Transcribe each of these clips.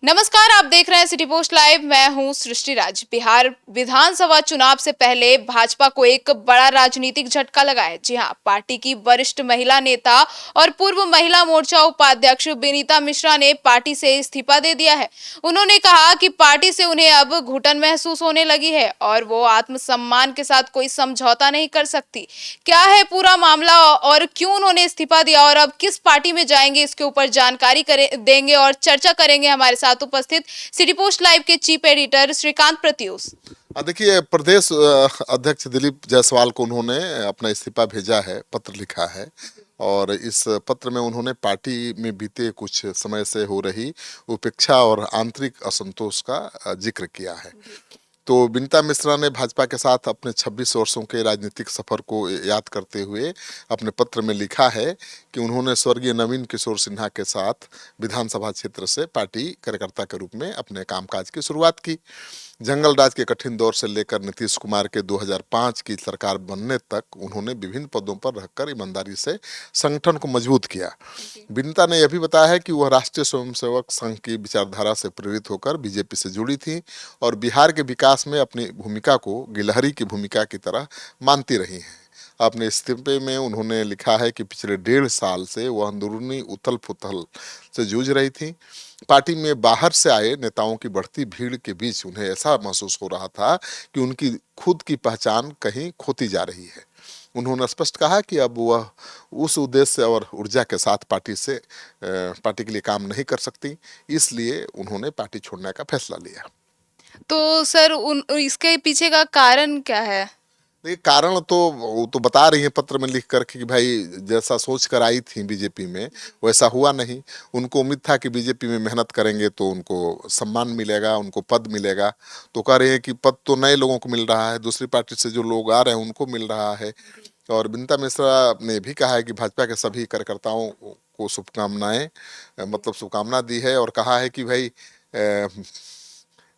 नमस्कार, आप देख रहे हैं सिटी पोस्ट लाइव। मैं हूं सृष्टि राज। बिहार विधानसभा चुनाव से पहले भाजपा को एक बड़ा राजनीतिक झटका लगा है। जी हां, पार्टी की वरिष्ठ महिला नेता और पूर्व महिला मोर्चा उपाध्यक्ष विनीता मिश्रा ने पार्टी से इस्तीफा दे दिया है। उन्होंने कहा कि पार्टी से उन्हें अब घुटन महसूस होने लगी है और वो आत्मसम्मान के साथ कोई समझौता नहीं कर सकती। क्या है पूरा मामला और क्यों उन्होंने इस्तीफा दिया और अब किस पार्टी में जाएंगे, इसके ऊपर जानकारी देंगे और चर्चा करेंगे हमारे साथ उपस्थित सिटी पोस्ट लाइव के चीफ एडिटर श्रीकांत प्रत्यूष। देखिए, प्रदेश अध्यक्ष दिलीप जायसवाल को उन्होंने अपना इस्तीफा भेजा है, पत्र लिखा है। और इस पत्र में उन्होंने पार्टी में बीते कुछ समय से हो रही उपेक्षा और आंतरिक असंतोष का जिक्र किया है। तो विनीता मिश्रा ने भाजपा के साथ अपने 26 वर्षों के राजनीतिक सफर को याद करते हुए अपने पत्र में लिखा है कि उन्होंने स्वर्गीय नवीन किशोर सिन्हा के साथ विधानसभा क्षेत्र से पार्टी कार्यकर्ता के रूप में अपने कामकाज की शुरुआत की। जंगल राज के कठिन दौर से लेकर नीतीश कुमार के 2005 की सरकार बनने तक उन्होंने विभिन्न पदों पर रहकर ईमानदारी से संगठन को मजबूत किया। विनीता ने यह भी बताया है कि वह राष्ट्रीय स्वयंसेवक संघ की विचारधारा से प्रेरित होकर बीजेपी से जुड़ी थी और बिहार के विकास में अपनी भूमिका को गिलहरी की भूमिका की तरह मानती रही हैं। अपने इस्तीफे में उन्होंने लिखा है कि पिछले 1.5 साल से वह अंदरूनी उथल पुथल से जूझ रही थी। पार्टी में बाहर से आए नेताओं की बढ़ती भीड़ के बीच उन्हें ऐसा महसूस हो रहा था कि उनकी खुद की पहचान कहीं खोती जा रही है। उन्होंने स्पष्ट कहा कि अब वह उस उद्देश्य और ऊर्जा के साथ पार्टी के लिए काम नहीं कर सकती, इसलिए उन्होंने पार्टी छोड़ने का फैसला लिया। तो सर इसके पीछे का कारण क्या है? देखिए, कारण तो वो तो बता रही है पत्र में लिख करके कि भाई जैसा सोच कर आई थी बीजेपी में वैसा हुआ नहीं। उनको उम्मीद था कि बीजेपी में मेहनत करेंगे तो उनको सम्मान मिलेगा, उनको पद मिलेगा। तो कह रहे हैं कि पद तो नए लोगों को मिल रहा है, दूसरी पार्टी से जो लोग आ रहे हैं उनको मिल रहा है। और विनीता मिश्रा ने भी कहा है कि भाजपा के सभी कार्यकर्ताओं को शुभकामनाएं, मतलब शुभकामना दी है और कहा है कि भाई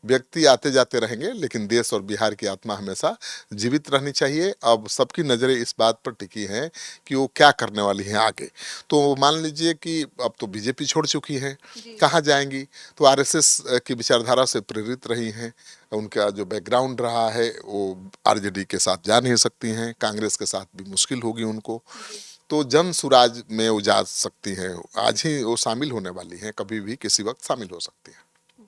व्यक्ति आते जाते रहेंगे लेकिन देश और बिहार की आत्मा हमेशा जीवित रहनी चाहिए। अब सबकी नज़रें इस बात पर टिकी हैं कि वो क्या करने वाली हैं आगे। तो मान लीजिए कि अब तो बीजेपी छोड़ चुकी हैं, कहाँ जाएंगी? तो आरएसएस की विचारधारा से प्रेरित रही हैं। उनका जो बैकग्राउंड रहा है वो आरजेडी के साथ जा नहीं सकती हैं, कांग्रेस के साथ भी मुश्किल होगी उनको। तो जन सुराज में वो जा सकती हैं, आज ही वो शामिल होने वाली हैं, कभी भी किसी वक्त शामिल हो सकती हैं।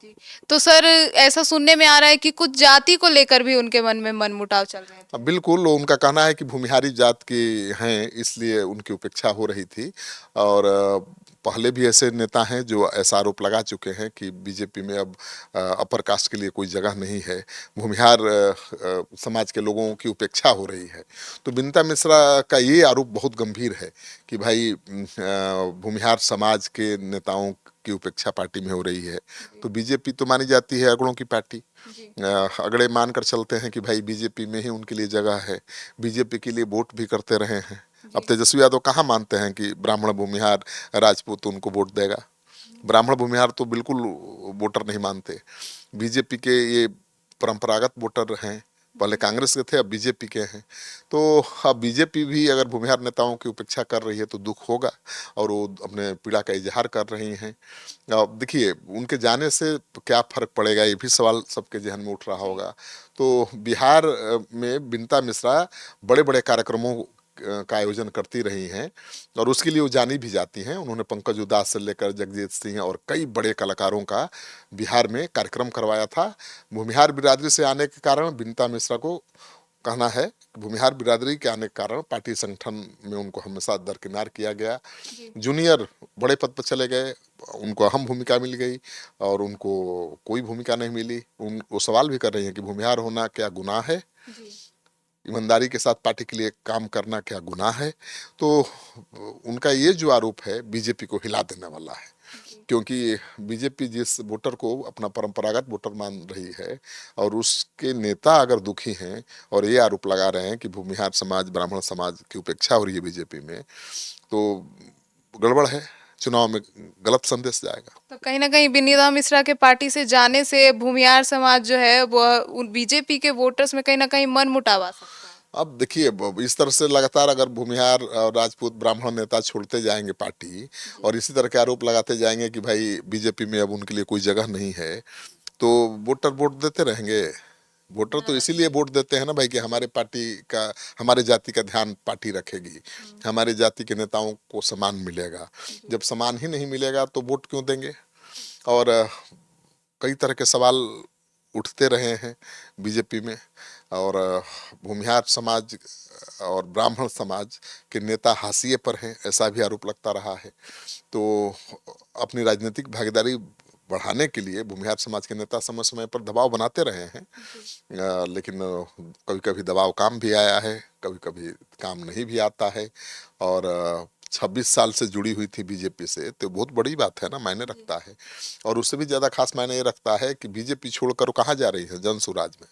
जी। तो सर ऐसा सुनने में आ रहा है कि कुछ जाति को लेकर भी उनके मन में मनमुटाव चल रहे थे। बिल्कुल, उनका कहना है कि भूमिहारी जात के हैं इसलिए उनकी उपेक्षा हो रही थी। और पहले भी ऐसे नेता हैं जो ऐसा आरोप लगा चुके हैं कि बीजेपी में अब अपर कास्ट के लिए कोई जगह नहीं है, भूमिहार समाज के लोगों की उपेक्षा हो रही है। तो विनीता मिश्रा का ये आरोप बहुत गंभीर है कि भाई भूमिहार समाज के नेताओं की उपेक्षा पार्टी में हो रही है। तो बीजेपी तो मानी जाती है अगड़ों की पार्टी। अगड़े मानकर चलते हैं कि भाई बीजेपी में ही उनके लिए जगह है, बीजेपी के लिए वोट भी करते रहे हैं। अब तेजस्वी यादव कहाँ मानते हैं कि ब्राह्मण भूमिहार राजपूत उनको वोट देगा? ब्राह्मण भूमिहार तो बिल्कुल वोटर नहीं मानते। बीजेपी के ये परंपरागत वोटर हैं, पहले कांग्रेस के थे अब बीजेपी के हैं। तो अब बीजेपी भी अगर भूमिहार नेताओं की उपेक्षा कर रही है तो दुख होगा और वो अपने पीड़ा का इजहार कर रही हैं। अब देखिए, उनके जाने से क्या फर्क पड़ेगा, ये भी सवाल सबके जहन में उठ रहा होगा। तो बिहार में विनीता मिश्रा बड़े बड़े कार्यक्रमों का आयोजन करती रही हैं और उसके लिए वो जानी भी जाती हैं। उन्होंने पंकज उदास से लेकर जगजीत सिंह और कई बड़े कलाकारों का बिहार में कार्यक्रम करवाया था। भूमिहार बिरादरी से आने के कारण विनीता मिश्रा को कहना है कि भूमिहार बिरादरी के आने के कारण पार्टी संगठन में उनको हमेशा दरकिनार किया गया। जूनियर बड़े पद पर चले गए, उनको अहम भूमिका मिल गई और उनको कोई भूमिका नहीं मिली। वो सवाल भी कर रही हैं कि भूमिहार होना क्या गुनाह है, ईमानदारी के साथ पार्टी के लिए काम करना क्या गुनाह है? तो उनका ये जो आरोप है बीजेपी को हिला देने वाला है, क्योंकि बीजेपी जिस वोटर को अपना परंपरागत वोटर मान रही है और उसके नेता अगर दुखी हैं और ये आरोप लगा रहे हैं कि भूमिहार समाज ब्राह्मण समाज की उपेक्षा हो रही है बीजेपी में, तो गड़बड़ है। चुनाव में गलत संदेश जाएगा। तो कहीं ना कहीं विनीता मिश्रा के पार्टी से जाने से भूमिहार समाज जो है वो बीजेपी के वोटर्स में कहीं ना कहीं मन मुटाव आ सकता है। अब देखिए, इस तरह से लगातार अगर भूमिहार और राजपूत ब्राह्मण नेता छोड़ते जाएंगे पार्टी और इसी तरह के आरोप लगाते जाएंगे कि भाई बीजेपी में अब उनके लिए कोई जगह नहीं है, तो वोटर वोट देते रहेंगे। वोटर तो इसीलिए वोट देते हैं ना भाई, कि हमारे पार्टी का, हमारे जाति का ध्यान पार्टी रखेगी, हमारे जाति के नेताओं को सम्मान मिलेगा। जब सम्मान ही नहीं मिलेगा तो वोट क्यों देंगे। और कई तरह के सवाल उठते रहे हैं बीजेपी में, और भूमिहार समाज और ब्राह्मण समाज के नेता हाशिए पर हैं, ऐसा भी आरोप लगता रहा है। तो अपनी राजनीतिक भागीदारी बढ़ाने के लिए भूमिहार समाज के नेता समय समय पर दबाव बनाते रहे हैं, लेकिन कभी कभी दबाव काम भी आया है, कभी कभी काम नहीं भी आता है। और 26 साल से जुड़ी हुई थी बीजेपी से, तो बहुत बड़ी बात है ना, मायने रखता है। और उससे भी ज्यादा खास मायने ये रखता है कि बीजेपी छोड़कर वो कहाँ जा रही है, जनसुराज में।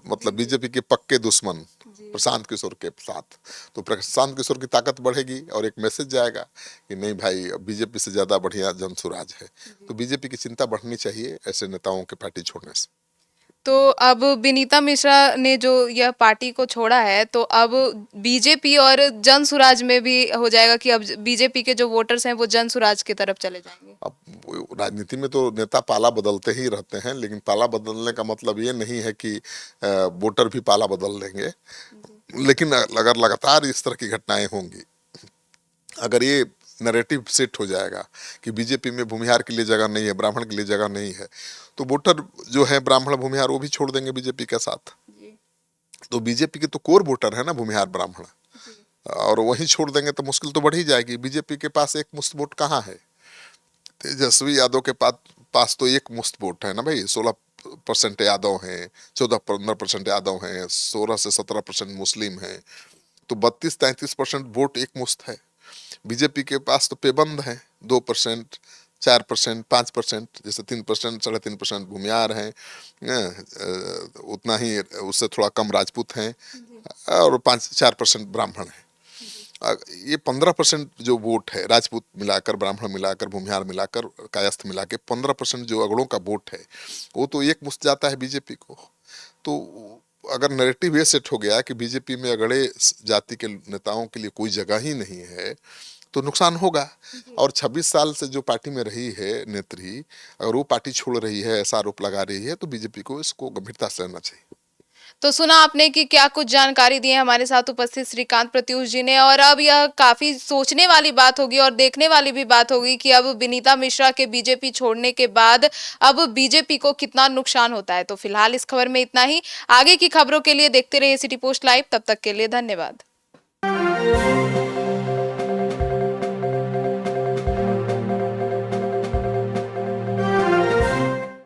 मतलब बीजेपी के पक्के दुश्मन प्रशांत किशोर के साथ। तो प्रशांत किशोर की ताकत बढ़ेगी और एक मैसेज जाएगा कि नहीं भाई, बीजेपी से ज्यादा बढ़िया जनसुराज है। तो बीजेपी की चिंता बढ़नी चाहिए ऐसे नेताओं के पार्टी छोड़ने से। तो अब विनीता मिश्रा ने जो यह पार्टी को छोड़ा है, तो अब बीजेपी और जन सुराज में भी हो जाएगा कि अब बीजेपी के जो वोटर्स हैं वो जन सुराज की तरफ चले जाएंगे। अब राजनीति में तो नेता पाला बदलते ही रहते हैं, लेकिन पाला बदलने का मतलब ये नहीं है कि वोटर भी पाला बदल लेंगे। लेकिन अगर लगातार इस तरह की घटनाएं होंगी, अगर ये नैरेटिव सेट हो जाएगा कि बीजेपी में भूमिहार के लिए जगह नहीं है, ब्राह्मण के लिए जगह नहीं है, तो वोटर जो है ब्राह्मण भूमिहार वो भी छोड़ देंगे बीजेपी के साथ। तो बीजेपी के तो कोर वोटर है ना भूमिहार ब्राह्मण, और वही छोड़ देंगे तो मुश्किल तो बढ़ ही जाएगी। बीजेपी के पास एक मुश्त वोट कहाँ है। तेजस्वी यादव के पास तो एक मुश्त वोट है ना भाई। 16% यादव हैं, 14-15% यादव हैं, 16 से 17% मुस्लिम हैं, तो 32-33% वोट एक मुश्त है। बीजेपी के पास तो पेबंद है, 2%, 4%, 5%, जैसे 3%, 3.5% भूमिहार हैं, उतना ही, उससे थोड़ा कम राजपूत हैं, और 5-4% ब्राह्मण हैं। ये 15% जो वोट है, राजपूत मिलाकर, ब्राह्मण मिलाकर, भूमिहार मिलाकर, कायस्थ मिला के 15% जो अगड़ों का वोट है, वो तो एक मुश्त जाता है बीजेपी को। तो अगर नैरेटिव ये सेट हो गया कि बीजेपी में अगड़े जाति के नेताओं के लिए कोई जगह ही नहीं है, तो नुकसान होगा। और 26 साल से जो पार्टी में रही है नेत्री, अगर वो पार्टी छोड़ रही है, ऐसा आरोप लगा रही है, तो बीजेपी को इसको गंभीरता से लेना चाहिए। तो सुना आपने कि क्या कुछ जानकारी दी है हमारे साथ उपस्थित श्रीकांत प्रत्यूष जी ने, और अब यह काफी सोचने वाली बात होगी और देखने वाली भी बात होगी कि अब विनीता मिश्रा के बीजेपी छोड़ने के बाद अब बीजेपी को कितना नुकसान होता है। तो फिलहाल इस खबर में इतना ही। आगे की खबरों के लिए देखते रहिए सिटी पोस्ट लाइव। तब तक के लिए धन्यवाद।